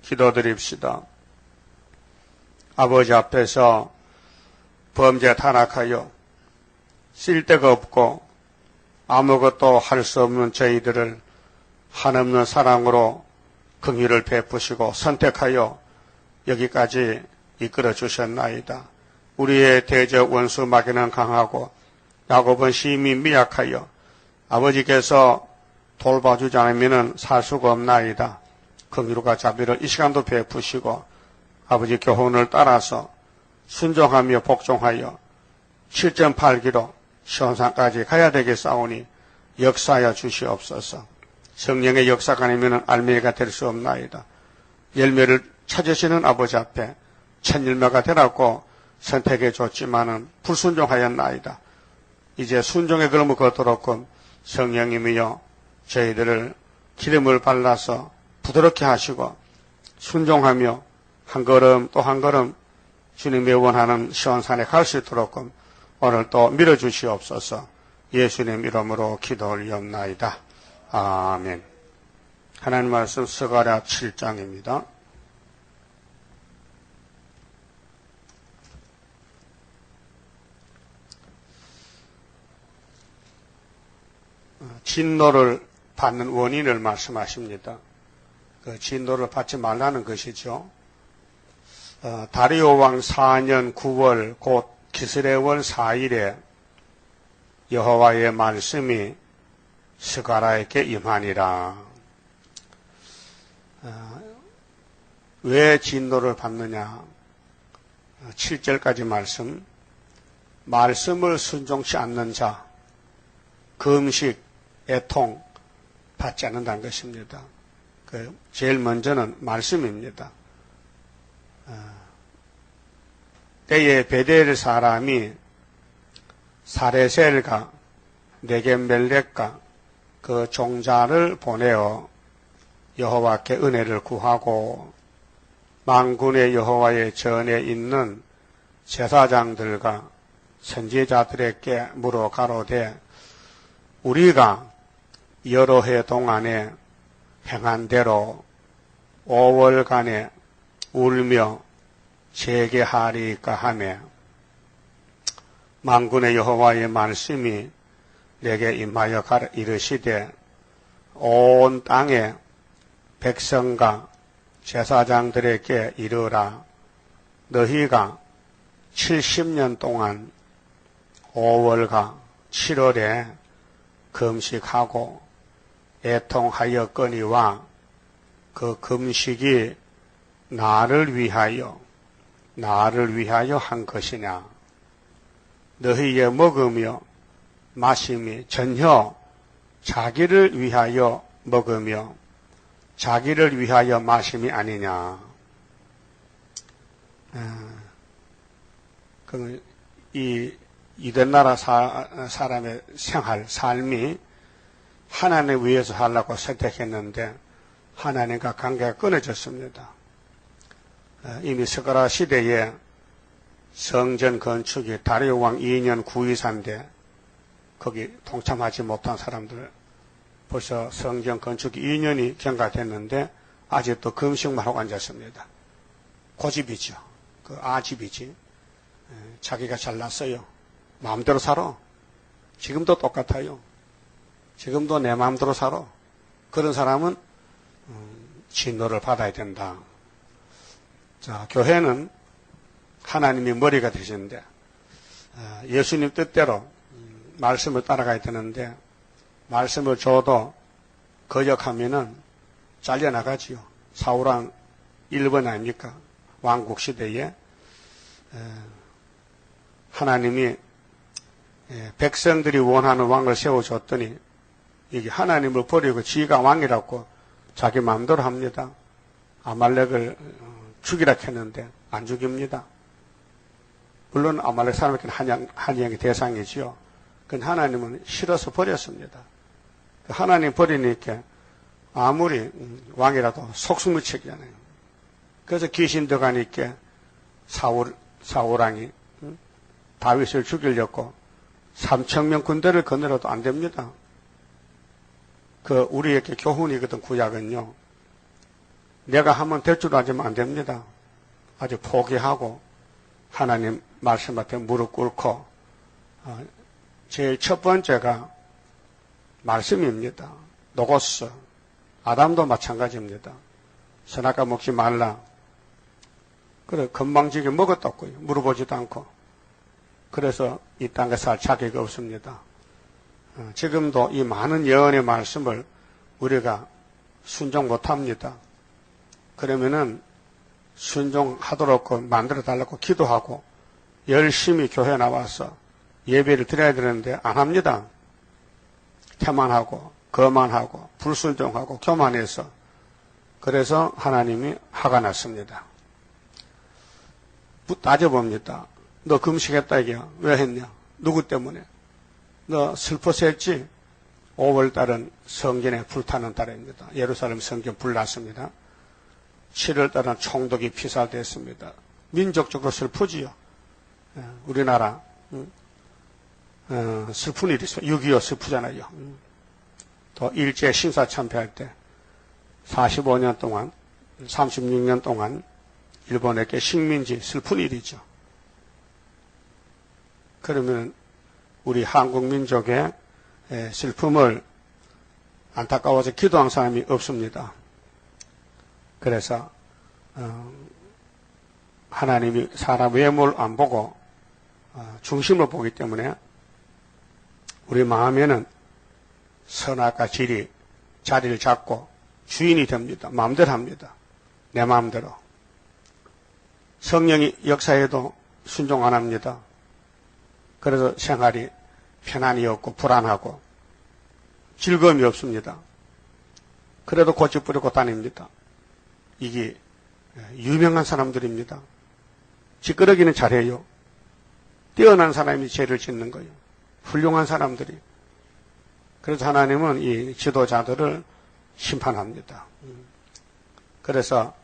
기도드립시다. 아버지 앞에서 범죄 타락하여 쓸데가 없고 아무것도 할 수 없는 저희들을 한없는 사랑으로 긍휼을 베푸시고 선택하여 여기까지 이끌어 주셨나이다. 우리의 대적 원수 마귀는 강하고 야곱은 심히 미약하여 아버지께서 돌봐주지 않으면 살 수가 없나이다. 긍휼과 자비를 이 시간도 베푸시고 아버지 교훈을 따라서 순종하며 복종하여 7.8기로 시온산까지 가야 되겠사오니 역사하여 주시옵소서. 성령의 역사가 아니면 알맹이가 될 수 없나이다. 열매를 찾으시는 아버지 앞에 첫 열매가 되라고 선택해 줬지만은 불순종하였나이다. 이제 순종의 걸음을 걷도록 성령님이여 저희들을 기름을 발라서 부드럽게 하시고 순종하며 한 걸음 또 한 걸음 주님이 원하는 시온산에 갈 수 있도록 오늘 또 밀어주시옵소서. 예수님 이름으로 기도 올리옵나이다. 아멘. 하나님 말씀 스가랴 7장입니다. 진노를 받는 원인을 말씀하십니다. 그 진노를 받지 말라는 것이죠. 다리오 왕 4년 9월 곧 기스레월 4일에 여호와의 말씀이 스가랴에게 임하니라. 왜 진노를 받느냐? 7절까지 말씀을 순종치 않는 자, 금식, 애통 받지 않는다는 것입니다. 제일 먼저는 말씀입니다. 때에 베델 사람이 사레셀과 네겜멜렉과 그 종자를 보내어 여호와께 은혜를 구하고 만군의 여호와의 전에 있는 제사장들과 선지자들에게 물어 가로되 우리가 여러 해 동안에 행한 대로 5월간에 울며 재개하리까 하며 만군의 여호와의 말씀이 내게 임하여 이르시되 온 땅의 백성과 제사장들에게 이르라. 너희가 70년 동안 5월과 7월에 금식하고 애통하였거니와 그 금식이 나를 위하여 한 것이냐. 너희의 먹으며 마심이 전혀 자기를 위하여 먹으며 자기를 위하여 마심이 아니냐. 이 이단나라 사람의 삶이 하나님 위해서 하려고 선택했는데 하나님과 관계가 끊어졌습니다. 이미 스가랴 시대에 성전 건축이 다리오 왕 2년 924인데 거기 동참하지 못한 사람들 벌써 성전 건축이 2년이 경과됐는데 아직도 금식만 하고 앉았습니다. 고집이죠. 그 아집이지. 자기가 잘났어요. 마음대로 살아. 지금도 똑같아요. 지금도 내 마음대로 살아. 그런 사람은 진노를 받아야 된다. 자, 교회는 하나님이 머리가 되시는데 예수님 뜻대로 말씀을 따라가야 되는데 말씀을 줘도 거역하면은 잘려나가지요. 사울왕 1번 아닙니까? 왕국 시대에 하나님이 백성들이 원하는 왕을 세워줬더니 이게 하나님을 버리고 지가 왕이라고 자기 마음대로 합니다. 아말렉을 죽이라 했는데 안 죽입니다. 물론 아말렉 사람에게는 한양의 대상이지요. 그건 하나님은 싫어서 버렸습니다. 하나님 버리니까 아무리 왕이라도 속숨을 치잖아요. 그래서 귀신 들어가니까 사울왕이 다윗을 죽이려고 3,000명 군대를 거느려도 안 됩니다. 우리에게 교훈이거든, 구약은요. 내가 하면 될 줄 알지만 안 됩니다. 아주 포기하고 하나님 말씀 앞에 무릎 꿇고 제일 첫 번째가 말씀입니다. 노고스. 아담도 마찬가지입니다. 선악과 먹지 말라. 그래 건방지게 먹었다고요. 물어보지도 않고. 그래서 이 땅에 살 자격이 없습니다. 지금도 이 많은 예언의 말씀을 우리가 순종 못합니다. 그러면은 순종하도록 만들어 달라고 기도하고 열심히 교회 나와서 예배를 드려야 되는데 안 합니다. 태만하고 거만하고 불순종하고 교만해서 그래서 하나님이 화가 났습니다. 따져봅니다. 너 금식했다 이게야. 왜 했냐? 누구 때문에? 너 슬퍼서 했지? 5월달은 성전에 불타는 달입니다. 예루살렘 성전 불났습니다. 7월달은 총독이 피살됐습니다. 민족적으로 슬프지요. 우리나라 슬픈 일이 있어요. 6.25 슬프잖아요. 또 일제 신사 참패할 때 45년 동안 36년 동안 일본에게 식민지 슬픈 일이죠. 그러면 우리 한국 민족의 슬픔을 안타까워서 기도한 사람이 없습니다. 그래서 하나님이 사람 외모를 안 보고 중심을 보기 때문에 우리 마음에는 선악과 질이 자리를 잡고 주인이 됩니다. 마음대로 합니다. 내 마음대로. 성령이 역사해도 순종 안 합니다. 그래서 생활이 편안이 없고 불안하고 즐거움이 없습니다. 그래도 고집부리고 다닙니다. 이게 유명한 사람들입니다. 찌끄러기는 잘해요. 뛰어난 사람이 죄를 짓는 거예요. 훌륭한 사람들이. 그래서 하나님은 이 지도자들을 심판합니다. 그래서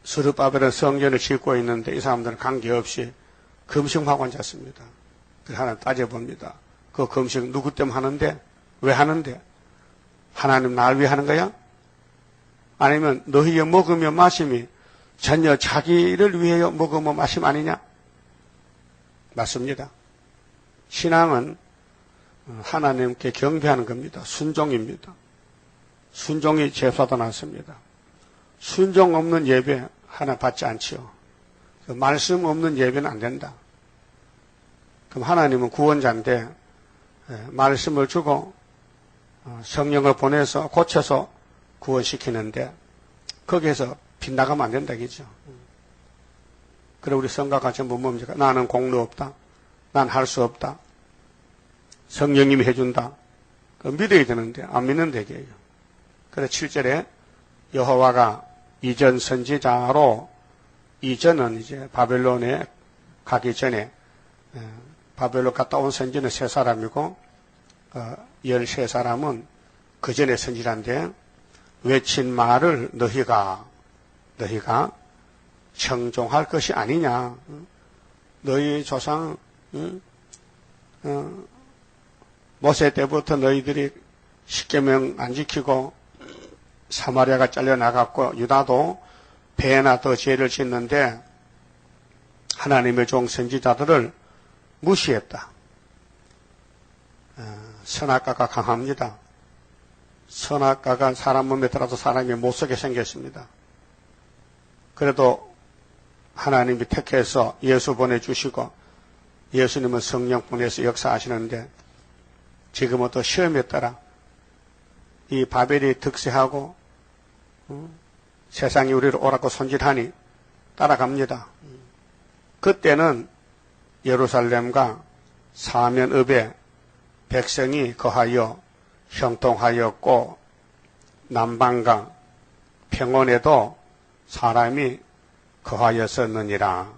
스룹바벨은 성전을 짓고 있는데 이 사람들은 관계없이 금식하고 앉았습니다. 그래서 하나 따져봅니다. 그 금식 누구 때문에 하는데? 왜 하는데? 하나님 날 위해 하는 거야? 아니면 너희의 먹으며 마심이 전혀 자기를 위하여 먹으며 마심 아니냐? 맞습니다. 신앙은 하나님께 경배하는 겁니다. 순종입니다. 순종이 제사도 않습니다. 순종 없는 예배 하나 받지 않지요. 말씀 없는 예배는 안 된다. 그럼 하나님은 구원자인데 말씀을 주고 성령을 보내서 고쳐서 구원시키는데 거기에서 빗나가면 안 된다 이죠. 그래 우리 성가가 전부 뭡니까? 나는 공로 없다. 난 할 수 없다. 성령님이 해준다. 믿어야 되는데 안 믿는 데게요. 그래 7절에 여호와가 이전 선지자로 이전은 이제 바벨론에 가기 전에 바벨론 갔다 온 선지는 3사람이고 13사람은 그 전에 선지자인데 외친 말을 너희가 청종할 것이 아니냐. 너희 조상 모세 때부터 너희들이 십계명 안 지키고 사마리아가 잘려나갔고 유다도 배나 더 죄를 짓는데 하나님의 종 선지자들을 무시했다. 선악과가 강합니다. 선악과가 사람 몸에 들어도 사람이 못쓰게 생겼습니다. 그래도 하나님이 택해서 예수 보내주시고 예수님은 성령 보내서 역사하시는데 지금은 또 시험에 따라 이 바벨이 득세하고 세상이 우리를 오라고 손질하니 따라갑니다. 그때는 예루살렘과 사면읍에 백성이 거하여 형통하였고 남방과 평원에도 사람이 거하였었느니라.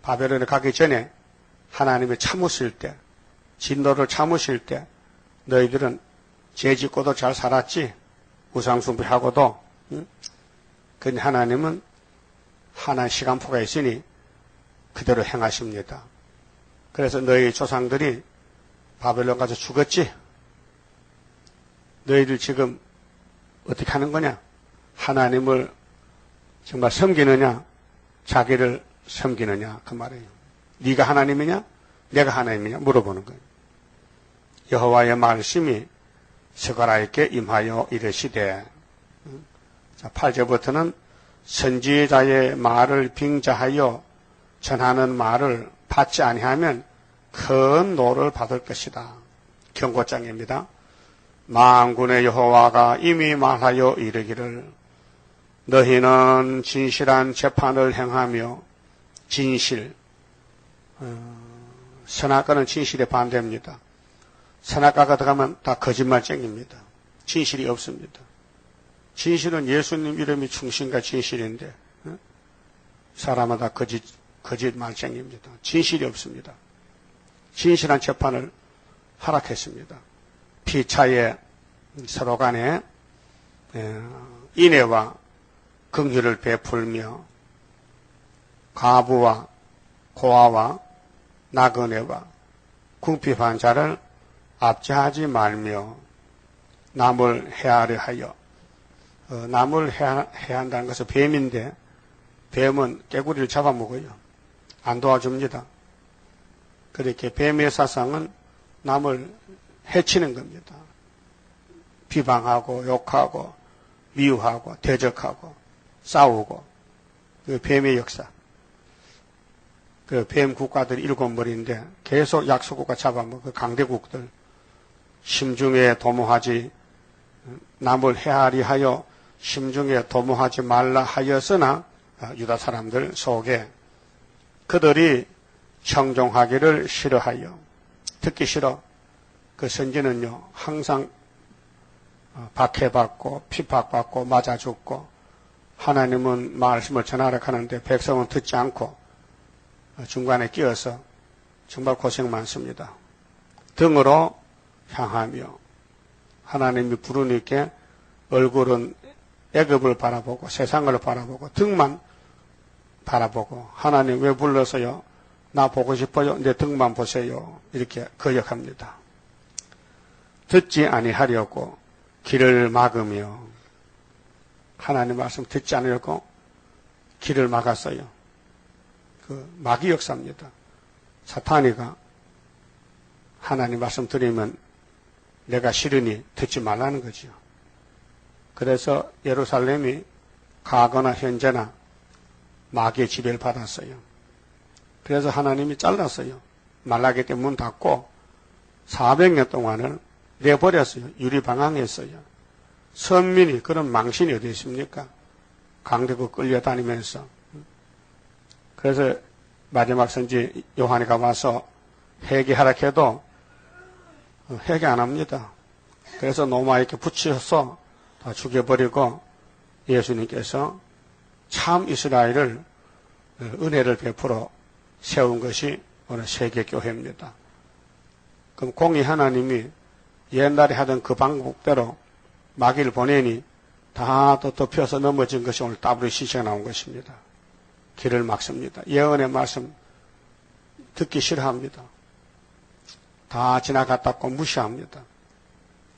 바벨론에 가기 전에 하나님이 참으실 때, 진노를 참으실 때 너희들은 죄 짓고도 잘 살았지. 우상숭배하고도. 근데 하나님은 하나의 시간표가 있으니 그대로 행하십니다. 그래서 너희 조상들이 바벨론 가서 죽었지. 너희들 지금 어떻게 하는 거냐? 하나님을 정말 섬기느냐? 자기를 섬기느냐? 그 말이에요. 네가 하나님이냐? 내가 하나님이냐? 물어보는 거예요. 여호와의 말씀이 스가랴에게 임하여 이르시되, 자, 8절부터는 선지자의 말을 빙자하여 전하는 말을 받지 아니하면 큰 노를 받을 것이다. 경고장입니다. 만군의 여호와가 이미 말하여 이르기를 너희는 진실한 재판을 행하며 진실, 선악과는 진실에 반대입니다. 선악과가 들어가면 다 거짓말쟁입니다. 진실이 없습니다. 진실은 예수님 이름이 충신과 진실인데 사람은 다 거짓말쟁입니다. 진실이 없습니다. 진실한 재판을 허락했습니다. 피차에 서로 간에 인애와 긍휼을 베풀며 과부와 고아와 나그네와 궁핍한 자를 압제하지 말며 남을 해하려 하여, 남을 해한다는 것은 뱀인데 뱀은 깨구리를 잡아먹어요. 안 도와줍니다. 그렇게 뱀의 사상은 남을 해치는 겁니다. 비방하고 욕하고 미워하고 대적하고 싸우고, 그 뱀의 역사. 그 뱀 국가들이 7머리인데 계속 약소국가 잡아먹고 강대국들 심중에 도모하지 남을 해하리 하여 심중에 도모하지 말라 하였으나 유다 사람들 속에 그들이 청종하기를 싫어하여 듣기 싫어. 그 선지는요 항상 박해받고 핍박받고 맞아 죽고 하나님은 말씀을 전하라 하는데 백성은 듣지 않고 중간에 끼어서 정말 고생 많습니다. 등으로 향하며 하나님이 부르니까 얼굴은 애굽을 바라보고 세상을 바라보고 등만 바라보고 하나님 왜 불러서요? 나 보고 싶어요. 내 등만 보세요. 이렇게 거역합니다. 듣지 아니하려고 길을 막으며 하나님 말씀 듣지 않으려고 길을 막았어요. 그 마귀 역사입니다. 사탄이가 하나님 말씀 드리면 내가 싫으니 듣지 말라는 거죠. 그래서 예루살렘이 과거나 현재나 마귀의 지배를 받았어요. 그래서 하나님이 잘랐어요. 말라기 때 문 닫고 400년 동안을 내버렸어요. 유리방황했어요. 선민이 그런 망신이 어디 있습니까? 강대국 끌려다니면서. 그래서 마지막 선지 요한이가 와서 회개하라 해도 회개 안 합니다. 그래서 노마에게 붙여서 다 죽여버리고 예수님께서 참 이스라엘을 은혜를 베풀어 세운 것이 오늘 세계교회입니다. 그럼 공의 하나님이 옛날에 하던 그 방법대로 마귀를 보내니 다 또 덮여서 넘어진 것이 오늘 WCC가 나온 것입니다. 길을 막습니다. 예언의 말씀 듣기 싫어합니다. 다 지나갔다고 무시합니다.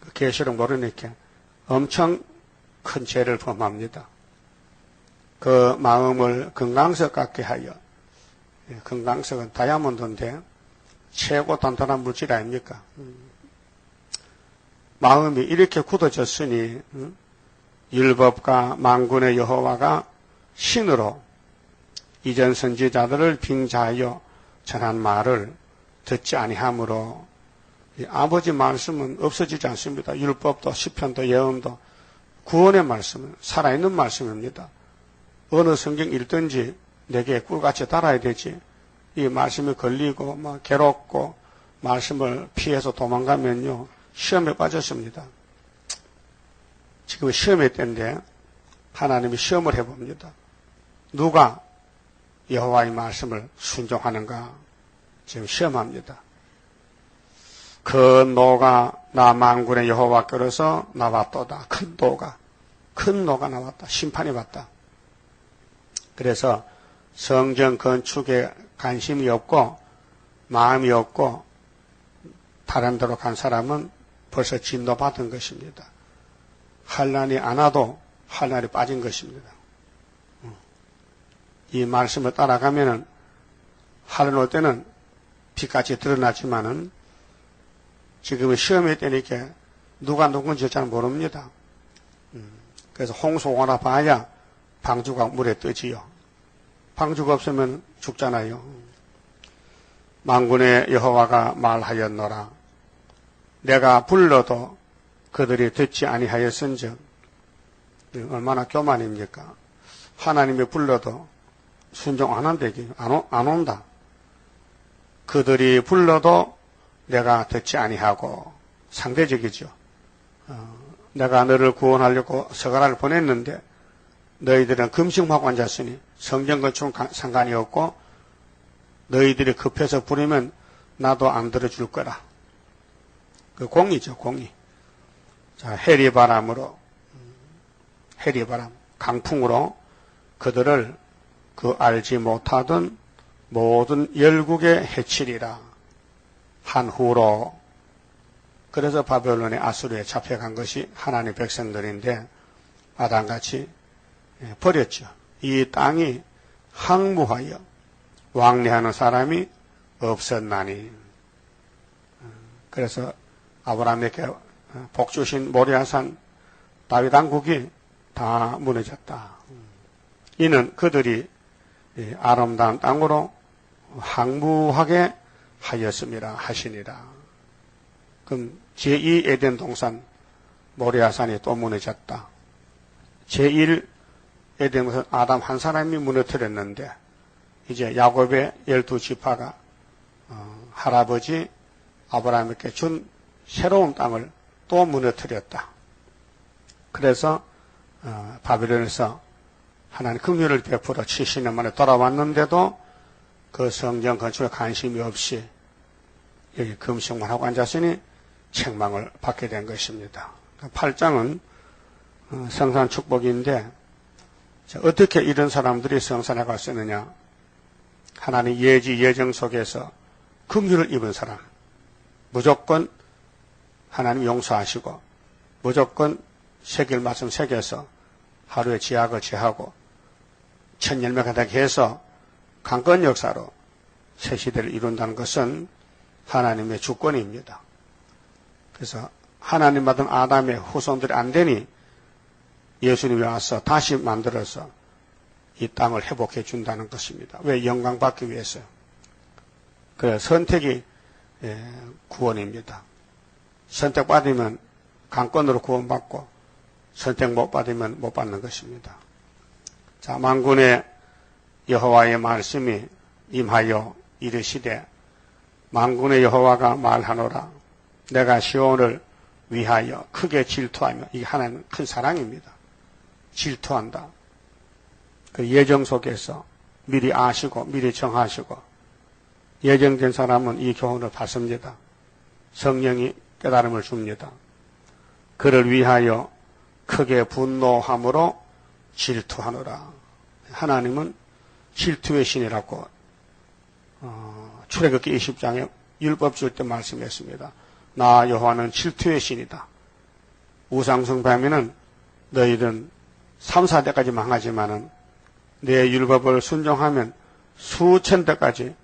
그 계시를 모르니까 엄청 큰 죄를 범합니다. 그 마음을 금강석 같게 하여, 금강석은 다이아몬드인데 최고 단단한 물질 아닙니까? 마음이 이렇게 굳어졌으니 율법과 만군의 여호와가 신으로 이전 선지자들을 빙자하여 전한 말을 듣지 아니하므로 아버지 말씀은 없어지지 않습니다. 율법도 시편도 예언도 구원의 말씀은 살아있는 말씀입니다. 어느 성경 읽든지 내게 꿀같이 달아야 되지. 이 말씀이 걸리고 막 괴롭고 말씀을 피해서 도망가면요 시험에 빠졌습니다. 지금 시험의 때인데 하나님이 시험을 해봅니다. 누가 여호와의 말씀을 순종하는가 지금 시험합니다. 그 노가 나 만군의 여호와께로서 나왔도다. 큰 노가 나왔다. 심판이 왔다. 그래서 성전 건축에 관심이 없고 마음이 없고 다른 데로 간 사람은 벌써 진노받은 것입니다. 환난이 안 와도 환난이 빠진 것입니다. 이 말씀을 따라가면은 환난 올 때는 빛같이 드러나지만은 지금은 시험의 때니까 누가 누군지 잘 모릅니다. 그래서 홍수가 오나 봐야 방주가 물에 뜨지요. 방주가 없으면 죽잖아요. 만군의 여호와가 말하였노라. 내가 불러도 그들이 듣지 아니하였은즉. 얼마나 교만입니까? 하나님이 불러도 순종 안 한다기 안 온다. 그들이 불러도 내가 듣지 아니하고. 상대적이죠. 내가 너를 구원하려고 서가라를 보냈는데 너희들은 금식하고 앉았으니 성경 건축은 상관이 없고 너희들이 급해서 부르면 나도 안 들어줄 거라. 그 공의죠, 공의. 자, 해리바람으로, 해리바람, 강풍으로 그들을 그 알지 못하던 모든 열국에 해치리라. 한 후로. 그래서 바벨론의 아수르에 잡혀간 것이 하나님의 백성들인데 아담같이 버렸죠. 이 땅이 황무하여 왕래하는 사람이 없었나니. 그래서 아브라함에게 복 주신 모리아산 다윗 왕국이 다 무너졌다. 이는 그들이 아름다운 땅으로 황무하게 하였음이라 하시니라. 그럼 제2 에덴 동산 모리아산이 또 무너졌다. 제1 에덴 동산 아담 한 사람이 무너뜨렸는데 이제 야곱의 12지파가 할아버지 아브라함에게 준 새로운 땅을 또 무너뜨렸다. 그래서 바벨론에서 하나님 긍휼을 베풀어 70년 만에 돌아왔는데도 그 성전 건축에 관심이 없이 여기 금식만 하고 앉았으니 책망을 받게 된 것입니다. 8장은 성산 축복인데 어떻게 이런 사람들이 성산에 갈 수 있느냐. 하나님 예지 예정 속에서 긍휼을 입은 사람 무조건 하나님 용서하시고 무조건 새길 말씀 새겨서 하루에 지약을 제하고 천열매가 되게 해서 강권 역사로 새 시대를 이룬다는 것은 하나님의 주권입니다. 그래서 하나님 받은 아담의 후손들이 안 되니 예수님이 와서 다시 만들어서 이 땅을 회복해 준다는 것입니다. 왜? 영광 받기 위해서요. 그래서 선택이 구원입니다. 선택받으면 강권으로 구원받고 선택 못 받으면 못 받는 것입니다. 자, 만군의 여호와의 말씀이 임하여 이르시되 만군의 여호와가 말하노라. 내가 시온을 위하여 크게 질투하며, 이게 하나님은 큰 사랑입니다. 질투한다. 그 예정 속에서 미리 아시고 미리 정하시고 예정된 사람은 이 교훈을 받습니다. 성령이 깨달음을 줍니다. 그를 위하여 크게 분노함으로 질투하노라. 하나님은 질투의 신이라고 출애굽기 20장에 율법 줄 때 말씀했습니다. 나 여호와는 질투의 신이다. 우상숭배하면은 너희들은 3, 4대까지 망하지만은 내 율법을 순종하면 수천 대까지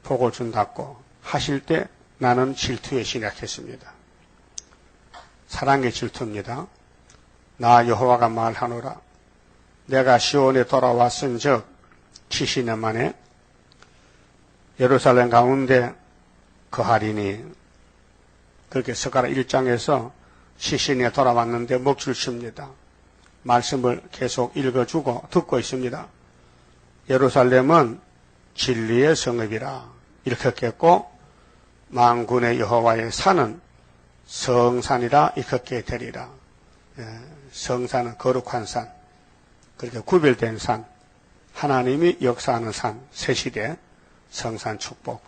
복을 준다고 하실 때 나는 질투의 신이라 했습니다. 사랑의 질투입니다. 나 여호와가 말하노라. 내가 시온에 돌아왔은즉 70년 만에 예루살렘 가운데 거하리니. 그렇게 스가랴 1장에서 시신에 돌아왔는데 먹줄 칩니다. 말씀을 계속 읽어주고 듣고 있습니다. 예루살렘은 진리의 성읍이라 이렇게 했겠고 만군의 여호와의 산은 성산이라 이렇게 되리라. 성산은 거룩한 산, 그렇게 구별된 산, 하나님이 역사하는 산, 새시대 성산 축복.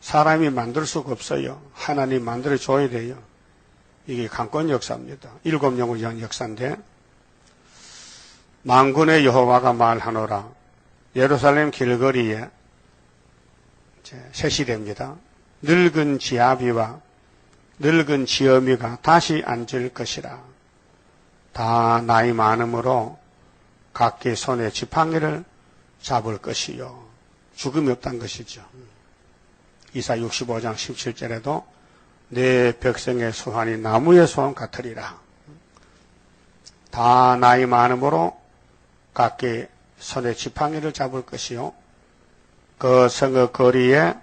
사람이 만들 수가 없어요. 하나님 만들어줘야 돼요. 이게 강권 역사입니다. 7영을 연 역사인데 만군의 여호와가 말하노라. 예루살렘 길거리에 새시대입니다. 늙은 지아비와 늙은 지어미가 다시 앉을 것이라. 다 나이 많음으로 각기 손에 지팡이를 잡을 것이요. 죽음이 없다는 것이죠. 이사 65장 17절에도 내 백성의 소환이 나무의 소환 같으리라. 다 나이 많음으로 각기 손에 지팡이를 잡을 것이요. 그 성의 거리에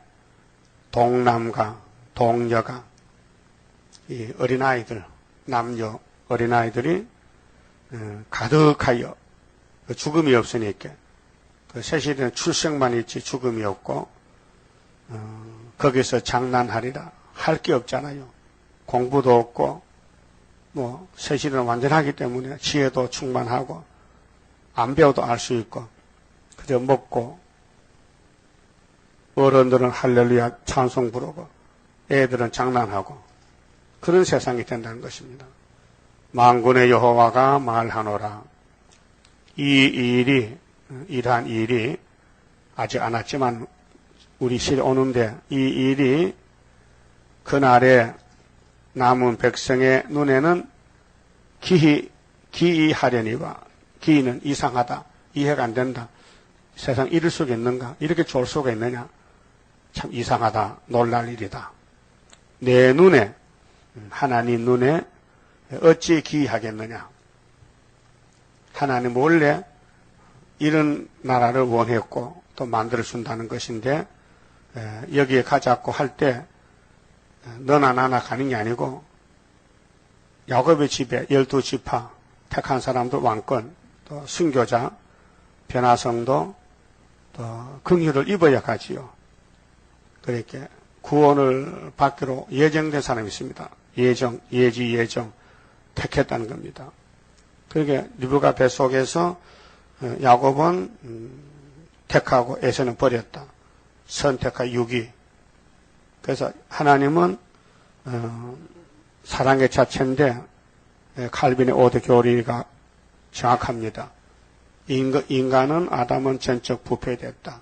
동남과 동녀가 이 어린아이들, 남녀 어린아이들이 가득하여 죽음이 없으니까 그 세시대는 출생만 있지 죽음이 없고 거기서 장난하리라. 할 게 없잖아요. 공부도 없고 뭐 세시대는 완전하기 때문에 지혜도 충만하고 안 배워도 알 수 있고 그저 먹고 어른들은 할렐루야 찬송 부르고 애들은 장난하고 그런 세상이 된다는 것입니다. 만군의 여호와가 말하노라. 이러한 일이 아직 안 왔지만 우리 시에 오는데 이 일이 그날에 남은 백성의 눈에는 기이하려니와 기이는 이상하다. 이해가 안 된다. 세상 이럴 수가 있는가? 이렇게 좋을 수가 있느냐? 참 이상하다. 놀랄 일이다. 내 눈에 하나님 눈에 어찌 기이하겠느냐? 하나님 원래 이런 나라를 원했고 또 만들어준다는 것인데 여기에 가자고 할 때 너나 나나 가는 게 아니고 야곱의 집에 12지파 택한 사람도 왕권 또 순교자 변화성도 또 긍휼을 입어야 가지요. 그렇게 구원을 받기로 예정된 사람이 있습니다. 예정 택했다는 겁니다. 그러니까 리브가 뱃속에서 야곱은 택하고 에서는 버렸다. 선택과 유기. 그래서 하나님은 사랑의 자체인데 칼빈의 5대 교리가 정확합니다. 인간은 아담은 전적 부패됐다.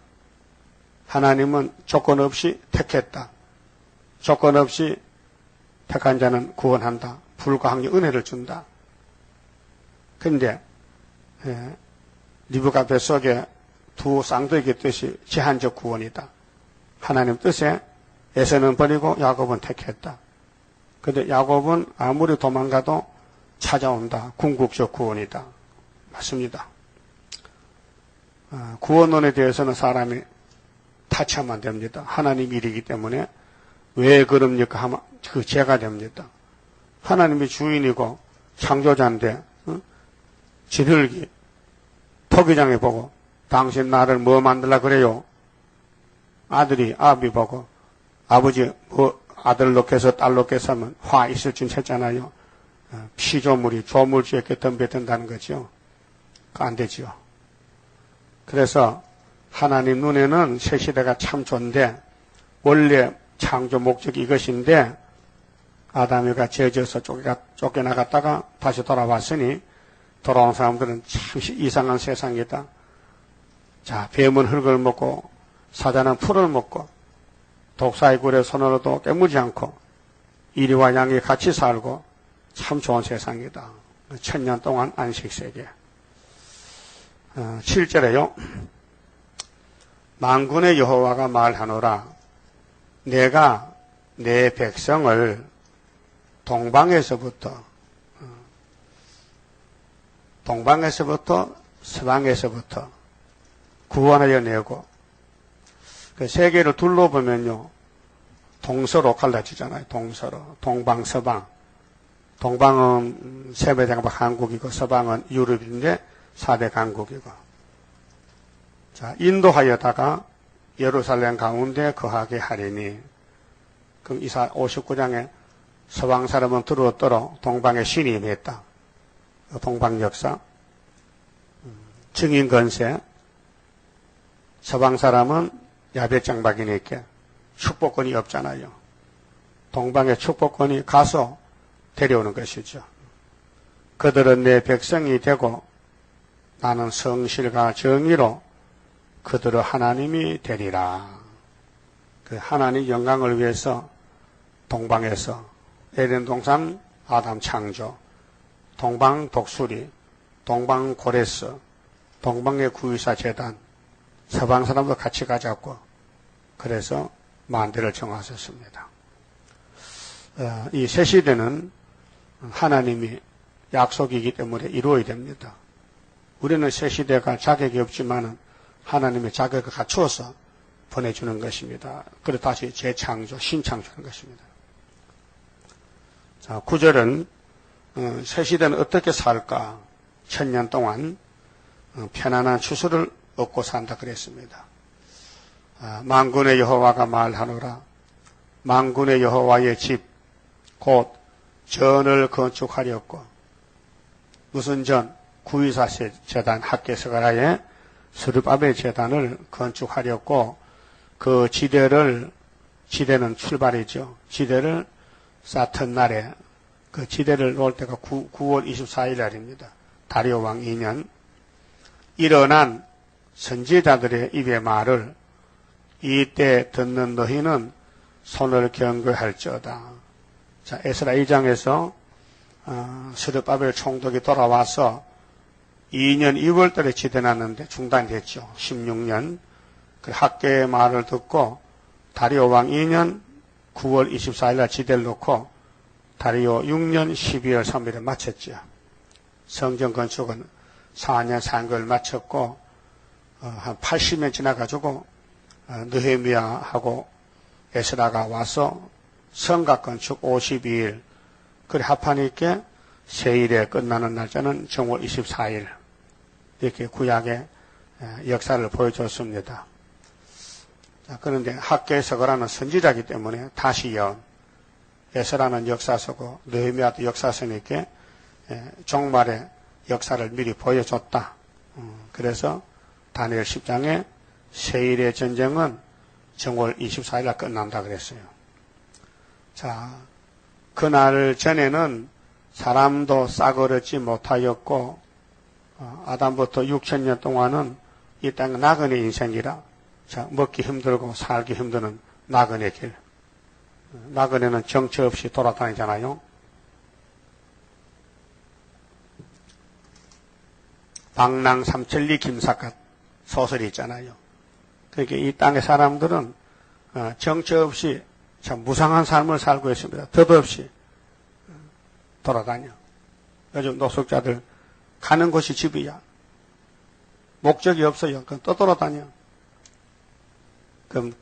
하나님은 조건 없이 택했다. 조건 없이 택한 자는 구원한다. 불가항력 은혜를 준다. 그런데 리브가 뱃속에 두 쌍둥이의 뜻이 제한적 구원이다. 하나님 뜻에 에서는 버리고 야곱은 택했다. 그런데 야곱은 아무리 도망가도 찾아온다. 궁극적 구원이다. 맞습니다. 구원론에 대해서는 사람이 타치하면 안 됩니다. 하나님 일이기 때문에 왜 그럽니까 하면 그 죄가 됩니다. 하나님이 주인이고 창조자인데 진흙이 토기장에 보고 당신 나를 뭐 만들라 그래요? 아들이 아비 보고 아버지 뭐 아들 놓겠어 딸 놓겠어 하면 화 있을 줄 했잖아요. 피조물이 조물주에게 덤벼든다는 거죠. 안 되죠. 그래서 하나님 눈에는 새 시대가 참 좋은데 원래 창조 목적이 이것인데 아담이가 죄져서 쫓겨나갔다가 다시 돌아왔으니 돌아온 사람들은 참 이상한 세상이다. 자, 뱀은 흙을 먹고 사자는 풀을 먹고 독사의 굴에 손으로도 깨물지 않고 이리와 양이 같이 살고 참 좋은 세상이다. 1000년 동안 안식세계. 7절에요. 만군의 여호와가 말하노라. 내가 내 백성을 동방에서부터 서방에서부터 구원하여 내고 그 세계를 둘러보면요. 동서로 갈라지잖아요. 동서로. 동방, 서방. 동방은 세배대강국 한국이고 서방은 유럽인데 4대 강국이고. 자, 인도하여다가 예루살렘 가운데 거하게 하리니. 그럼 이사 59장에 서방 사람은 들어오도록 동방의 신이 임했다. 동방 역사. 증인 건세. 서방 사람은 야배짱박이니까 축복권이 없잖아요. 동방의 축복권이 가서 데려오는 것이죠. 그들은 내 백성이 되고 나는 성실과 정의로 그들의 하나님이 되리라. 그 하나님 영광을 위해서 동방에서 에덴 동산 아담 창조, 동방 독수리, 동방 고레스, 동방의 구유사 재단, 서방 사람도 같이 가자고 그래서 만대를 정하셨습니다. 이 새 시대는 하나님이 약속이기 때문에 이루어야 됩니다. 우리는 새 시대가 자격이 없지만 하나님의 자격을 갖추어서 보내주는 것입니다. 그래 다시 재창조, 신창조하는 것입니다. 자, 9절은 새 시대는 어떻게 살까? 1000년 동안 편안한 추수를 얻고 산다 그랬습니다. 만군의 여호와가 말하노라. 만군의 여호와의 집, 곧 전을 건축하렸고, 무슨 전? 구이사 재단 학개서가라의 스룹바벨 재단을 건축하렸고, 그 지대는 출발이죠. 지대를 쌓던 날에, 그 지대를 놓을 때가 9월 24일 날입니다. 다리오 왕 2년. 일어난 선지자들의 입의 말을 이때 듣는 너희는 손을 경고할지어다. 자, 에스라 2장에서 스룹바벨 총독이 돌아와서 2년 2월 달에 지대났는데 중단됐죠. 16년. 그 학계의 말을 듣고 다리오 왕 2년 9월 24일 날 지대를 놓고 다리오 6년 12월 3일에 마쳤죠. 성전 건축은 4년 3개월 마쳤고 한 80년 지나가지고 느헤미야하고 에스라가 와서 성곽 건축 52일 그래 합하니까 세일에 끝나는 날짜는 정월 24일 이렇게 구약의 역사를 보여줬습니다. 자, 그런데 학개서가라는 선지자이기 때문에 다시 에스라는 역사서고 느헤미야도 역사서니까 종말의 역사를 미리 보여줬다. 그래서 다니엘 10장에 세일의 전쟁은 정월 24일 날 끝난다 그랬어요. 자, 그날 전에는 사람도 싸그렇지 못하였고 아담부터 6,000년 동안은 이 땅 나그네 인생이라 자, 먹기 힘들고 살기 힘드는 나그네 길. 나그네는 정처 없이 돌아다니잖아요. 방랑삼천리 김삿갓 소설이 있잖아요. 그러니까 이 땅의 사람들은 정처 없이 참 무상한 삶을 살고 있습니다. 덧없이 돌아다녀. 요즘 노숙자들 가는 곳이 집이야. 목적이 없어요. 그럼 또 돌아다녀. 그럼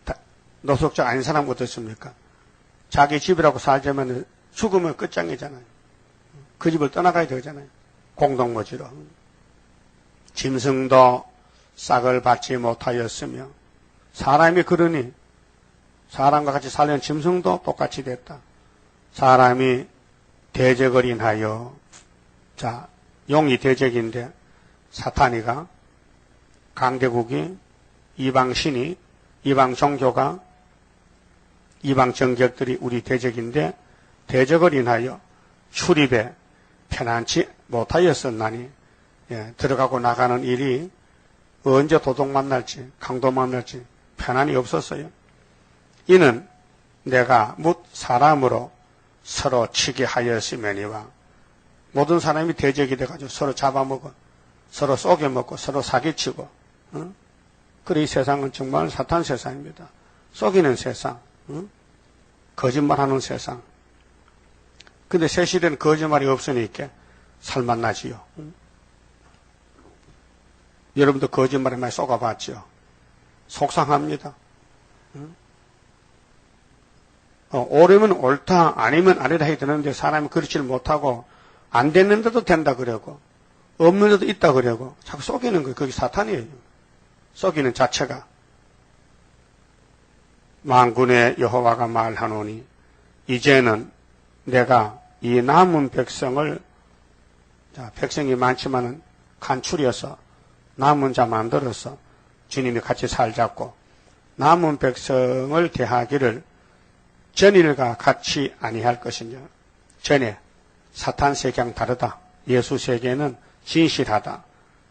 노숙자 아닌 사람 어떻습니까? 자기 집이라고 살자면 죽으면 끝장이잖아요. 그 집을 떠나가야 되잖아요. 공동묘지로. 짐승도 싹을 받지 못하였으며 사람이 그러니 사람과 같이 살려는 짐승도 똑같이 됐다. 사람이 대적을 인하여 자 용이 대적인데 사탄이가 강대국이 이방신이 이방 종교가 이방 정격들이 우리 대적인데 대적을 인하여 출입에 편안치 못하였었나니 들어가고 나가는 일이 언제 도둑 만날지 강도 만날지 편안이 없었어요. 이는 내가 뭇 사람으로 서로 치게 하였으면이와 모든 사람이 대적이 돼가지고 서로 잡아먹어 서로 쏘개먹고 서로 사기치고 그래 이 세상은 정말 사탄 세상입니다. 쏘기는 세상 거짓말하는 세상. 근데 새 시대는 거짓말이 없으니까 살맛나지요. 여러분도 거짓말에 많이 쏘가봤죠. 속상합니다. 옳으면 옳다 아니면 아니라 해야 되는데 사람이 그렇지를 못하고 안 됐는데도 된다 그러고 없는데도 있다 그러고 자꾸 속이는 거예요. 그게 사탄이에요. 속이는 자체가. 만군의 여호와가 말하노니 이제는 내가 이 남은 백성을 자, 백성이 많지만은 간추려서 남은 자 만들어서 주님이 같이 살자고 남은 백성을 대하기를 전일과 같이 아니할 것이냐. 전에 사탄 세계랑 다르다. 예수 세계는 진실하다.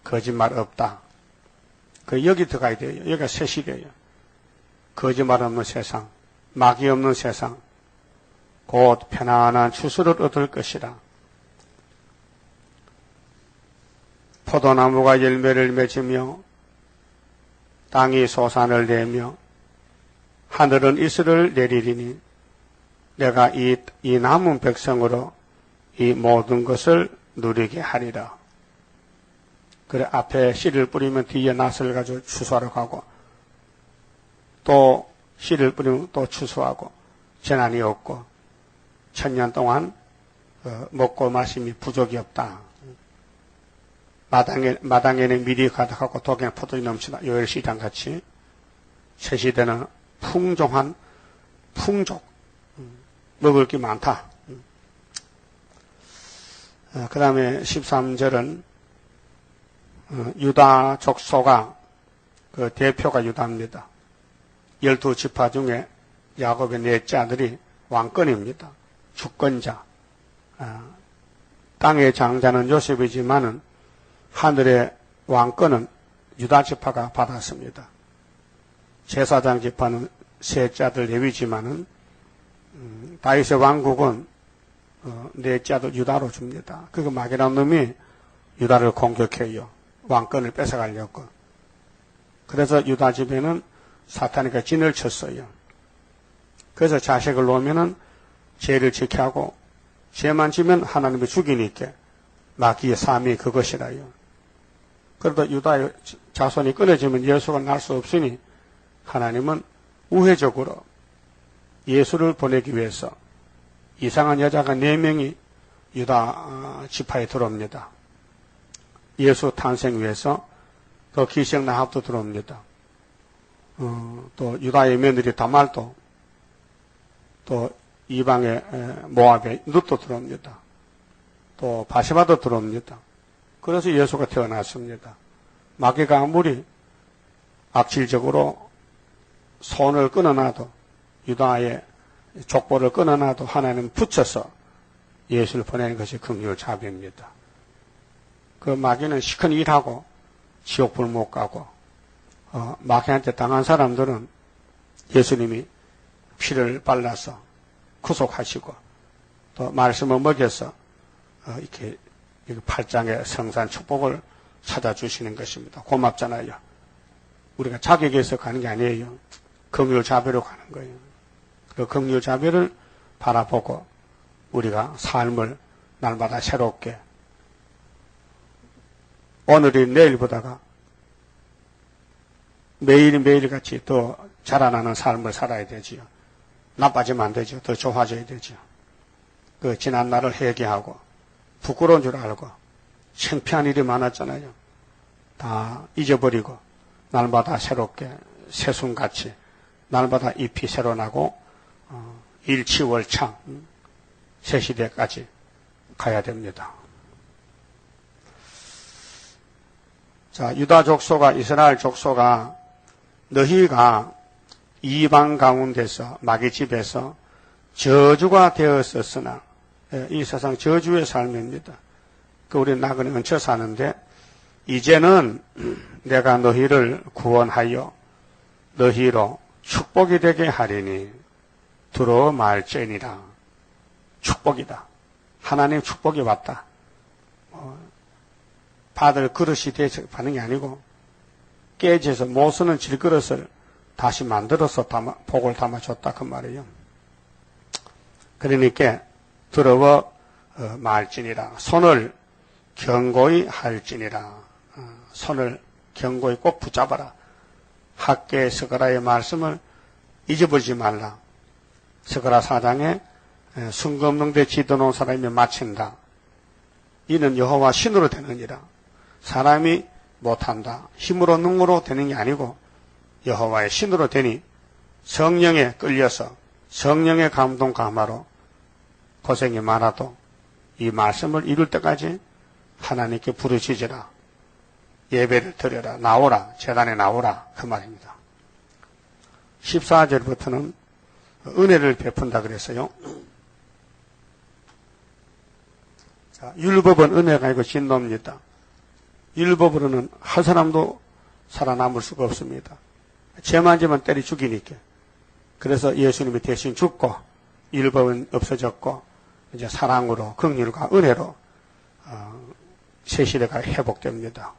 거짓말 없다. 그 여기 들어가야 돼요. 여기가 새 시대예요. 거짓말 없는 세상, 마귀 없는 세상, 곧 편안한 추수를 얻을 것이라. 포도나무가 열매를 맺으며 땅이 소산을 내며 하늘은 이슬을 내리리니 내가 이 남은 백성으로 이 모든 것을 누리게 하리라. 그래, 앞에 씨를 뿌리면 뒤에 낫을 가지고 추수하러 가고, 또 씨를 뿌리면 또 추수하고, 재난이 없고, 1000년 동안 먹고 마심이 부족이 없다. 마당에는 밀이 가득하고 독에는 포도이 넘치다. 요엘시장 같이 새 시대는 풍족, 먹을 게 많다. 그 다음에 13절은 유다 족속가 그 대표가 유다입니다. 12지파 중에 야곱의 넷째 아들이 왕권입니다. 주권자. 땅의 장자는 요셉이지만은 하늘의 왕권은 유다 지파가 받았습니다. 제사장 지파는 셋째 아들 레위지만은 다윗의 왕국은 넷째 아들 유다로 줍니다. 그 마귀라는 놈이 유다를 공격해요. 왕권을 뺏어가려고. 그래서 유다 집에는 사탄이가 진을 쳤어요. 그래서 자식을 놓으면은 죄를 지켜 하고 죄만 지면 하나님이 죽이니까 마귀의 삶이 그것이라요. 그러다 유다의 자손이 끊어지면 예수가 날 수 없으니 하나님은 우회적으로 예수를 보내기 위해서 이상한 여자가 4명이 유다 지파에 들어옵니다. 예수 탄생 위해서 또 기생 나합도 들어옵니다. 또 유다의 며느리 다말도 또 이방의 모압의 룻도 들어옵니다. 또 바시바도 들어옵니다. 그래서 예수가 태어났습니다. 마귀가 아무리 악질적으로 손을 끊어놔도 유다의 족보를 끊어놔도 하나님 붙여서 예수를 보내는 것이 긍휼 자비입니다. 그 마귀는 시큰 일하고 지옥불 못 가고 마귀한테 당한 사람들은 예수님이 피를 발라서 구속하시고 또 말씀을 먹여서 이렇게 8장의 성산 축복을 찾아주시는 것입니다. 고맙잖아요. 우리가 자격에서 가는 게 아니에요. 긍휼 자비로 가는 거예요. 그 긍휼 자비를 바라보고 우리가 삶을 날마다 새롭게 오늘이 내일보다가 매일매일같이 더 자라나는 삶을 살아야 되지요. 나빠지면 안 되죠. 더 좋아져야 되죠. 그 지난 날을 회개하고 부끄러운 줄 알고 창피한 일이 많았잖아요. 다 잊어버리고 날마다 새롭게 새순같이 날마다 잎이 새로 나고 일치월창 새시대까지 가야 됩니다. 자, 유다 족속과 이스라엘 족속과 너희가 이방 가운데서 마귀 집에서 저주가 되었었으나 이 세상 저주의 삶입니다. 우리는 나그네 얹혀 사는데 이제는 내가 너희를 구원하여 너희로 축복이 되게 하리니 두루 말죄니라. 축복이다. 하나님 축복이 왔다. 받을 그릇이 돼서 받는 게 아니고 깨져서 못 쓰는 질그릇을 다시 만들어서 복을 담아줬다 그 말이에요. 그러니까 들어워 말지니라. 손을 견고히 할지니라. 손을 견고히 꼭 붙잡아라. 학계 스가랴의 말씀을 잊어버리지 말라. 스가랴 4장에 순금능대 지도놓은 사람이 마친다. 이는 여호와 신으로 되느니라. 사람이 못한다. 힘으로 능으로 되는 게 아니고 여호와의 신으로 되니 성령에 끌려서 성령의 감동 감화로 고생이 많아도 이 말씀을 이룰 때까지 하나님께 부르짖으라. 예배를 드려라. 나오라. 제단에 나오라. 그 말입니다. 14절부터는 은혜를 베푼다 그랬어요. 자, 율법은 은혜가 아니고 진노입니다. 율법으로는 한 사람도 살아남을 수가 없습니다. 죄만 지면 때려 죽이니까. 그래서 예수님이 대신 죽고 율법은 없어졌고 이제 사랑으로 긍휼과 은혜로 새 시대가 회복됩니다.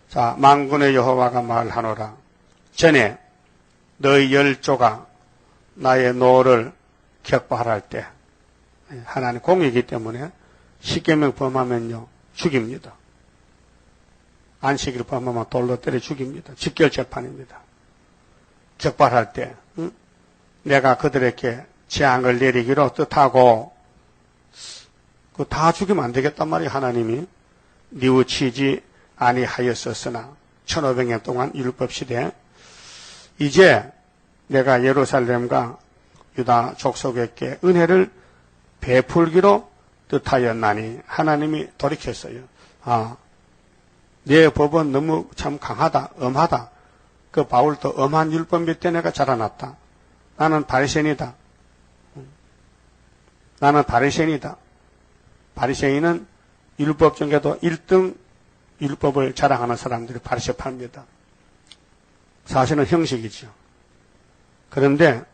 자, 만군의 여호와가 말하노라. 전에 너희 열조가 나의 노를 격발할 때, 하나님 공이기 때문에 십계명 범하면요 죽입니다. 안식일을 범하면 돌로 때려 죽입니다. 직결재판입니다. 격발할 때 내가 그들에게 재앙을 내리기로 뜻하고 다 죽이면 안 되겠단 말이에요. 하나님이 뉘우치지 아니하였었으나 1500년 동안 율법 시대에 이제 내가 예루살렘과 유다 족속에게 은혜를 베풀기로 뜻하였나니 하나님이 돌이켰어요. 내 법은 너무 참 강하다, 엄하다. 그 바울도 엄한 율법 밑에 내가 자라났다. 나는 바리새인이다. 나는 바리새인이다. 바리새인은 율법 중에도 1등 율법을 자랑하는 사람들이 바리새파입니다. 사실은 형식이죠. 그런데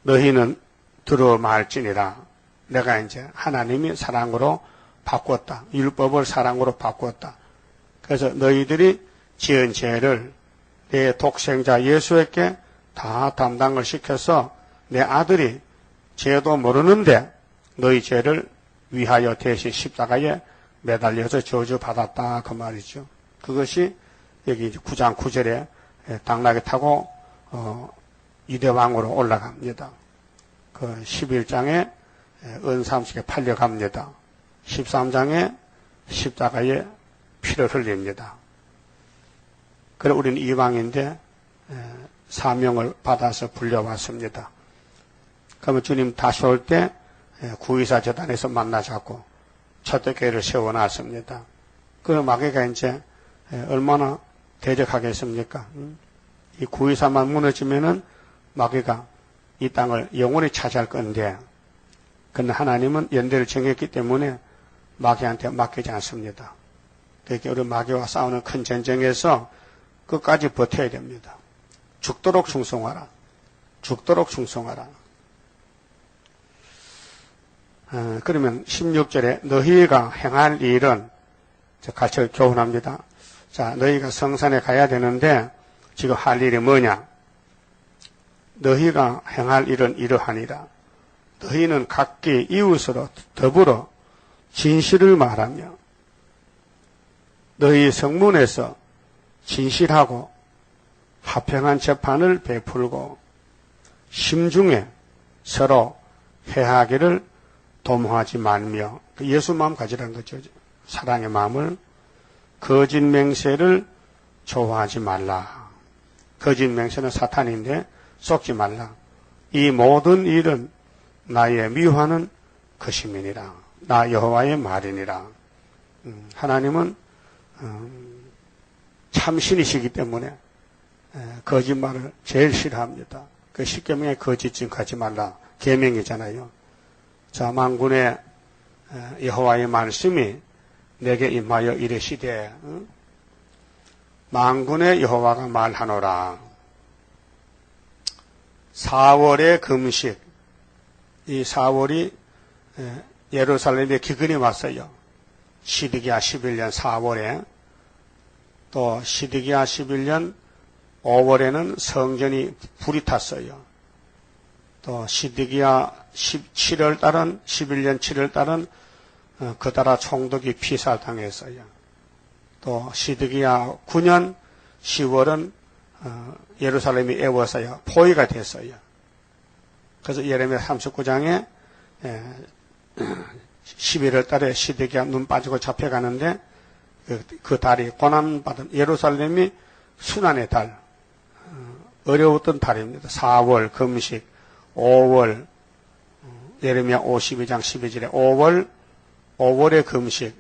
너희는 들어 말지니라. 내가 이제 하나님이 사랑으로 바꿨다. 율법을 사랑으로 바꿨다. 그래서 너희들이 지은 죄를 내 독생자 예수에게 다 담당을 시켜서 내 아들이 죄도 모르는데 너희 죄를 위하여 대신 십자가에 매달려서 저주받았다. 그 말이죠. 그것이 여기 9장 9절에 당나귀 타고 이대왕으로 올라갑니다. 그 11장에 은삼식에 팔려갑니다. 13장에 십자가에 피를 흘립니다. 그래 우리는 이방인데 사명을 받아서 불려왔습니다. 그러면 주님 다시 올 때 구의사 재단에서 만나자고 첫대교회를 세워놨습니다. 그 마귀가 이제 얼마나 대적하겠습니까? 이 구의사만 무너지면은 마귀가 이 땅을 영원히 차지할 건데, 그러나 하나님은 연대를 정했기 때문에 마귀한테 맡기지 않습니다. 그렇게 우리 마귀와 싸우는 큰 전쟁에서 끝까지 버텨야 됩니다. 죽도록 충성하라. 죽도록 충성하라. 그러면 16절에 너희가 행할 일은, 같이 교훈합니다. 자, 너희가 성산에 가야 되는데 지금 할 일이 뭐냐? 너희가 행할 일은 이러하니라. 너희는 각기 이웃으로 더불어 진실을 말하며 너희 성문에서 진실하고 화평한 재판을 베풀고 심중에 서로 회하기를 도모하지 말며, 예수 마음 가지라는 거죠. 사랑의 마음을. 거짓 맹세를 좋아하지 말라. 거짓 맹세는 사탄인데 속지 말라. 이 모든 일은 나의 미워하는 것임이니라. 나 여호와의 말이니라. 하나님은 참신이시기 때문에 거짓말을 제일 싫어합니다. 그 십계명에 거짓 증거하지 말라. 계명이잖아요. 자, 만군의 여호와의 말씀이 내게 임하여 이르시되, 만군의 여호와가 말하노라. 4월의 금식, 이 4월이 예루살렘에 기근이 왔어요. 시드기야 11년 4월에, 또 시드기야 11년 5월에는 성전이 불이 탔어요. 또 시드기야 17월 달은 11년 7월 달은 그다라 총독이 피살당했어요. 또 시드기야 9년 10월은 예루살렘이 애워서요 포위가 됐어요. 그래서 예레미야 39장에 11월 달에 시드기야 눈 빠지고 잡혀가는데 그 달이 고난받은 예루살렘이 순환의 달, 어려웠던 달입니다. 4월 금식, 5월 예레미야 52장 12절에 5월의 금식,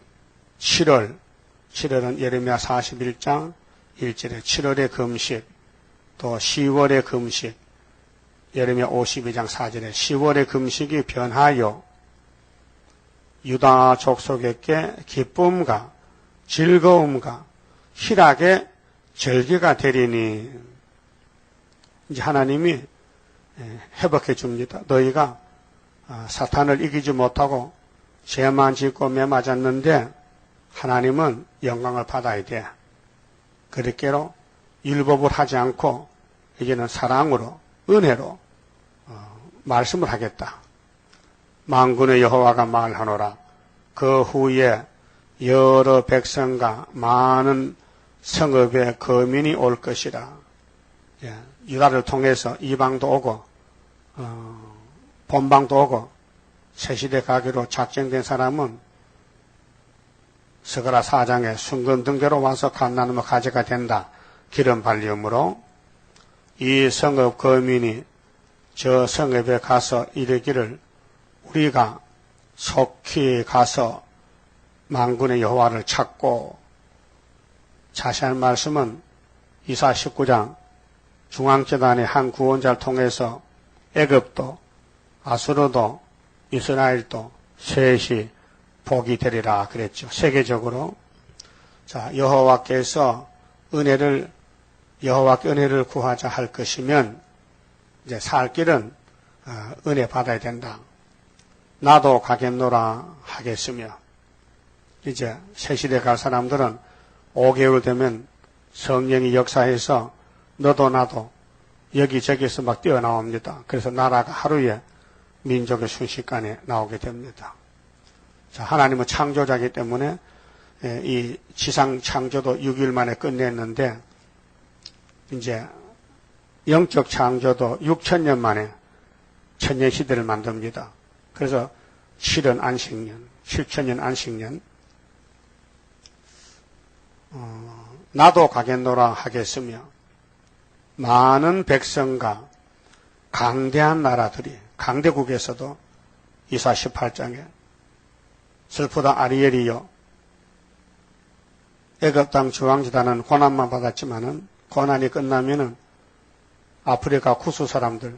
7월은 예레미야 41장 1절에 7월의 금식, 또 10월의 금식, 예레미야 52장 4절에 10월의 금식이 변하여 유다 족속에게 기쁨과 즐거움과 희락의 절기가 되리니, 이제 하나님이 회복해 줍니다. 너희가 사탄을 이기지 못하고 죄만 짓고 매 맞았는데 하나님은 영광을 받아야 돼. 그렇게로 율법을 하지 않고 이제는 사랑으로 은혜로 말씀을 하겠다. 만군의 여호와가 말하노라. 그 후에 여러 백성과 많은 성읍의 거민이 올 것이라. 유다를 통해서 이방도 오고 본방도 오고 새시대 가기로 작정된 사람은 스가랴 4장에 순금등대로 와서 감나무가 가져가 된다. 기름 발림으로 이 성읍 거민이 저 성읍에 가서 이르기를 우리가 속히 가서 만군의 여호와를 찾고, 자세한 말씀은 이사 19장 중앙재단의 한 구원자를 통해서 애굽도 아수르도 이스라엘도 셋이 복이 되리라 그랬죠. 세계적으로. 자, 여호와께 은혜를 구하자 할 것이면 이제 살 길은 은혜 받아야 된다. 나도 가겠노라 하겠으며, 이제 새시대 갈 사람들은 5개월 되면 성령이 역사해서 너도 나도 여기저기서 막 뛰어나옵니다. 그래서 나라가 하루에 민족의 순식간에 나오게 됩니다. 자, 하나님은 창조자이기 때문에 이 지상 창조도 6일 만에 끝냈는데 이제 영적 창조도 6,000년 만에 천년 시대를 만듭니다. 그래서 7은 안식년, 7,000년 안식년. 나도 가겠노라 하겠으며 많은 백성과 강대한 나라들이, 강대국에서도 이사 18장에 슬프다 아리엘이요, 애굽 땅 중앙지단은 고난만 받았지만은 고난이 끝나면은 아프리카 구수 사람들,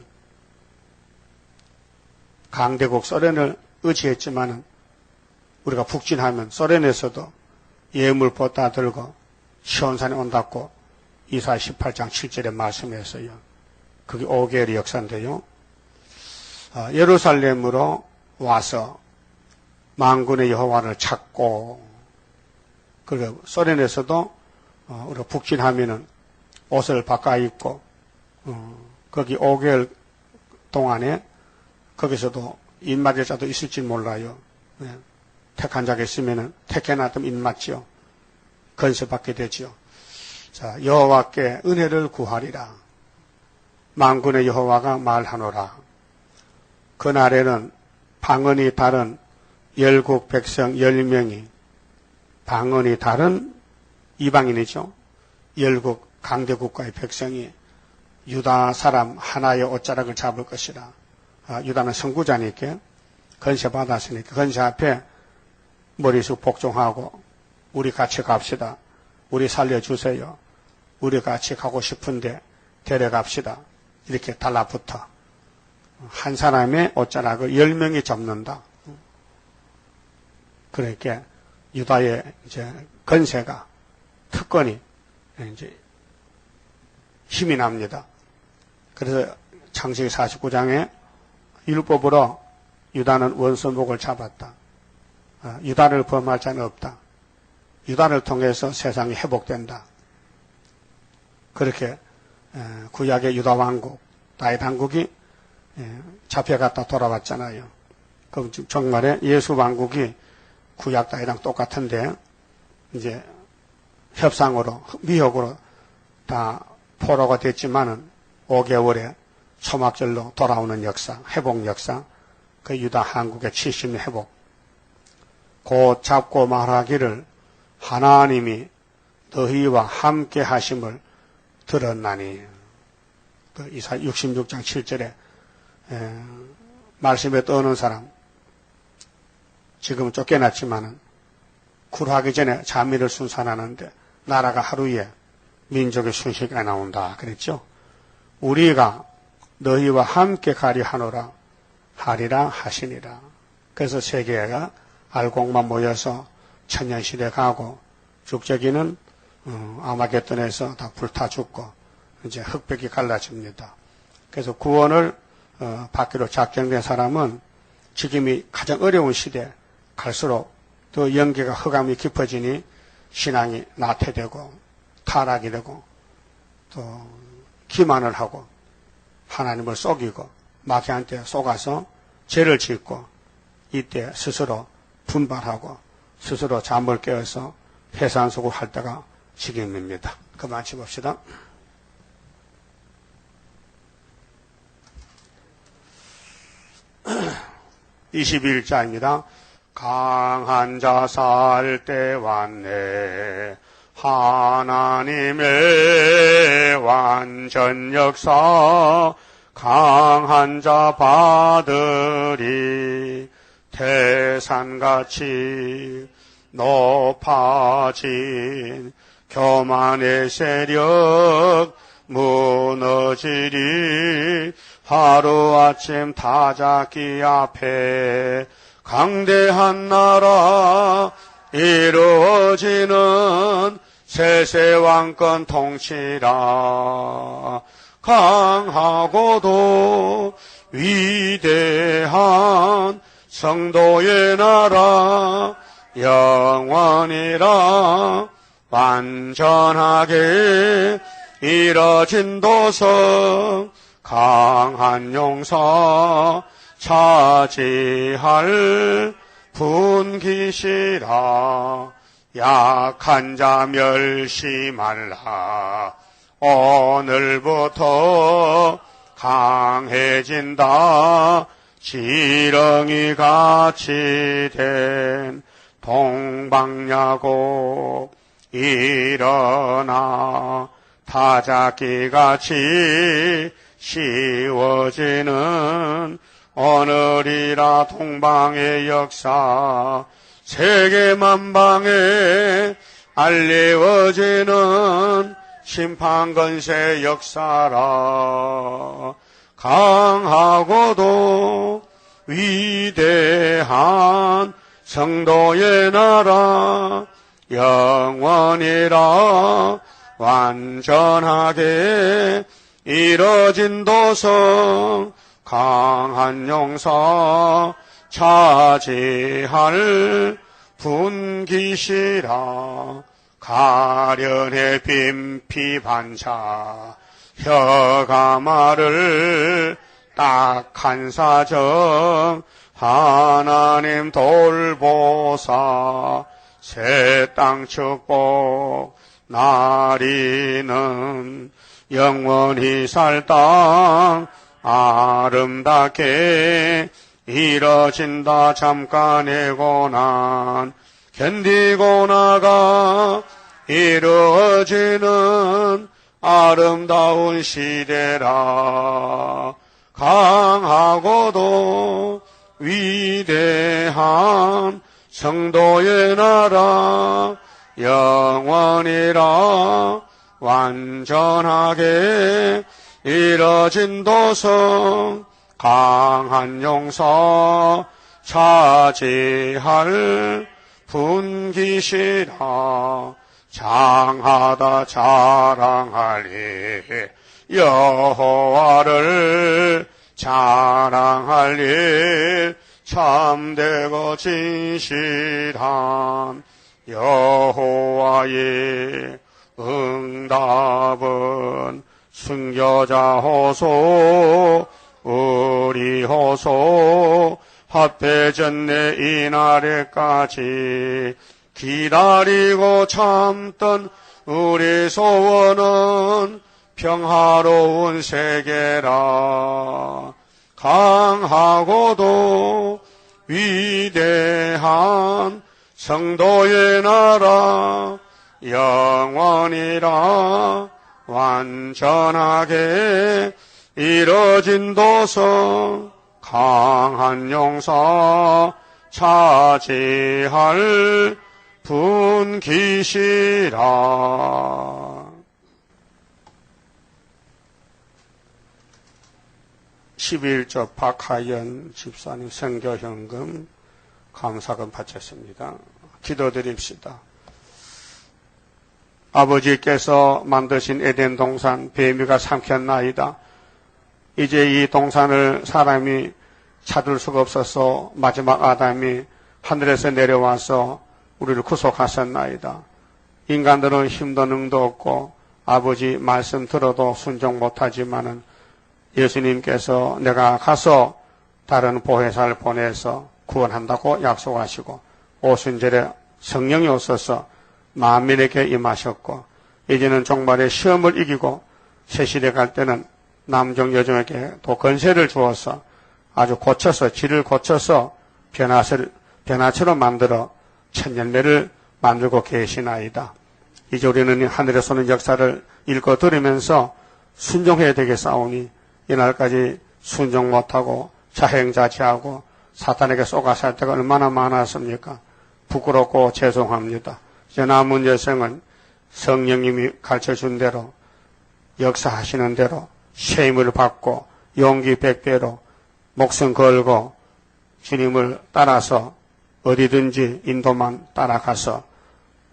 강대국 소련을 의지했지만은 우리가 북진하면 소련에서도 예물포 다 들고 시온산에 온다고 이사 18장 7절에 말씀했어요. 그게 5개월의 역사인데요. 예루살렘으로 와서 만군의 여호와를 찾고, 그리고 소련에서도 우리가 북진하면은 옷을 바꿔 입고 거기 5개월 동안에 거기서도 입맞을 자도 있을지 몰라요. 택한 자가 있으면은 택해놨으면 입맞지요. 건설받게 되지요. 자, 여호와께 은혜를 구하리라. 만군의 여호와가 말하노라. 그날에는 방언이 다른 열국 백성 10명이, 방언이 다른 이방인이죠. 열국 강대국가의 백성이 유다 사람 하나의 옷자락을 잡을 것이라. 유다는 선구자니까 건세 받았으니까 건세 앞에 머리숙 복종하고 우리 같이 갑시다. 우리 살려주세요. 우리 같이 가고 싶은데 데려갑시다. 이렇게 달라붙어. 한 사람의 옷자락을 10명이 잡는다. 그러니까 유다의 이제 건세가, 특권이 이제 힘이 납니다. 그래서 창세기 49장에 율법으로 유다는 원수목을 잡았다. 유다를 범할 자는 없다. 유다를 통해서 세상이 회복된다. 그렇게 구약의 유다 왕국, 다윗 왕국이 잡혀갔다 돌아왔잖아요. 그럼 정말에 예수 왕국이 구약 다윗랑 똑같은데 이제 협상으로, 미혹으로 다 포로가 됐지만은 5개월에 초막절로 돌아오는 역사, 회복 역사, 그 유다 한국의 70년 회복. 곧 잡고 말하기를 하나님이 너희와 함께 하심을 들었나니. 그 이사 66장 7절에 말씀에 떠오는 사람, 지금 쫓겨났지만은 굴하기 전에 자미를 순산하는데 나라가 하루에 민족의 순식간에 나온다 그랬죠. 우리가 너희와 함께 가리 하노라 하리라 하시니라. 그래서 세계가 알곡만 모여서 천년시대 가고, 죽저기는 아마겟돈에서 다 불타 죽고 이제 흑백이 갈라집니다. 그래서 구원을 받기로 작정된 사람은 지금이 가장 어려운 시대 갈수록 더 영계가 허감이 깊어지니 신앙이 나태되고 타락이 되고 또 기만을 하고 하나님을 속이고 마귀한테 속아서 죄를 짓고 이때 스스로 분발하고 스스로 잠을 깨어서 해산속을 할 때가 지금입니다. 그만 치봅시다. 21자입니다. 강한 자 살 때 왔네. 하나님의 완전 역사 강한 자 받으리. 태산같이 높아진 교만의 세력 무너지리. 하루아침 타작기 앞에 강대한 나라 이루어지는 세세왕권 통치라. 강하고도 위대한 성도의 나라 영원이라. 완전하게 이뤄진 도성 강한 용사 차지할 분기시라. 약한 자 멸시 말라. 오늘부터 강해진다. 지렁이 같이 된 동방야곱 일어나. 타작기 같이 쉬워지는 오늘이라. 동방의 역사 세계 만방에 알리워지는 심판건세 역사라. 강하고도 위대한 성도의 나라 영원이라. 완전하게 이뤄진 도성 강한 용사 차지할 분기시라. 가련의 빈피 반차 혀가 말을 딱한 사정 하나님 돌보사. 새 땅 축복 나리는 영원히 살 땅 아름답게 이뤄진다. 잠깐의 고난 견디고 나가 이루어지는 아름다운 시대라. 강하고도 위대한 성도의 나라 영원이라. 완전하게 이뤄진 도성 강한 용사 차지할 분기시라. 장하다 자랑하리. 여호와를 자랑할 일 참되고 진실한 여호와의 응답은 순교자 호소 우리 호소 합해졌네. 이날에까지 기다리고 참던 우리 소원은 평화로운 세계라. 강하고도 위대한 성도의 나라 영원이라. 완전하게 이뤄진 도성 강한 용사 차지할 분기시라. 11조 박하연 집사님 선교현금 감사금 바쳤습니다. 기도드립시다. 아버지께서 만드신 에덴 동산 뱀이가 삼켰나이다. 이제 이 동산을 사람이 찾을 수가 없어서 마지막 아담이 하늘에서 내려와서 우리를 구속하셨나이다. 인간들은 힘도 능도 없고 아버지 말씀 들어도 순종 못하지만은 예수님께서 내가 가서 다른 보혜사를 보내서 구원한다고 약속하시고 오순절에 성령이 오셔서 만민에게 임하셨고 이제는 종말의 시험을 이기고 새시대 갈 때는 남종 여종에게 또 권세를 주어서 아주 고쳐서 질을 고쳐서 변화처럼 만들어 천년매를 만들고 계시나이다. 이제 우리는 하늘에서 오는 역사를 읽고 들으면서 순종해야 되겠사오니 이날까지 순종 못하고 자행자치하고 사탄에게 쏘가살 때가 얼마나 많았습니까? 부끄럽고 죄송합니다. 이제 남은 여생은 성령님이 가르쳐준 대로 역사하시는 대로 쉐임을 받고 용기 100배로 목숨 걸고 주님을 따라서 어디든지 인도만 따라가서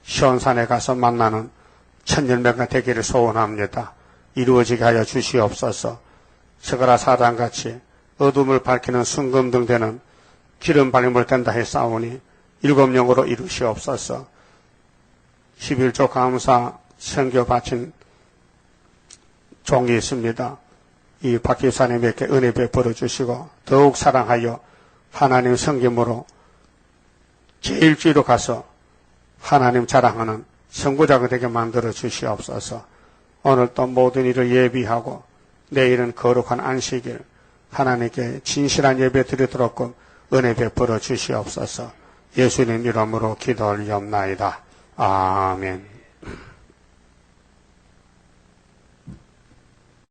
시온산에 가서 만나는 천년매가 되기를 소원합니다. 이루어지게 하여 주시옵소서. 스가랴 4장같이 어둠을 밝히는 순금등 되는 기름 발림을 된다 했사오니 7영으로 이루시옵소서. 11조 감사 선교 바친 종이 있습니다. 이 박기사님에게 은혜 베풀어 주시고 더욱 사랑하여 하나님 섬김으로 제일주의로 가서 하나님 자랑하는 선구자가 되게 만들어 주시옵소서. 오늘 또 모든 일을 예비하고 내일은 거룩한 안식일 하나님께 진실한 예배 드리도록 은혜 베풀어 주시옵소서. 예수님 이름으로 기도 올리옵나이다. 아멘.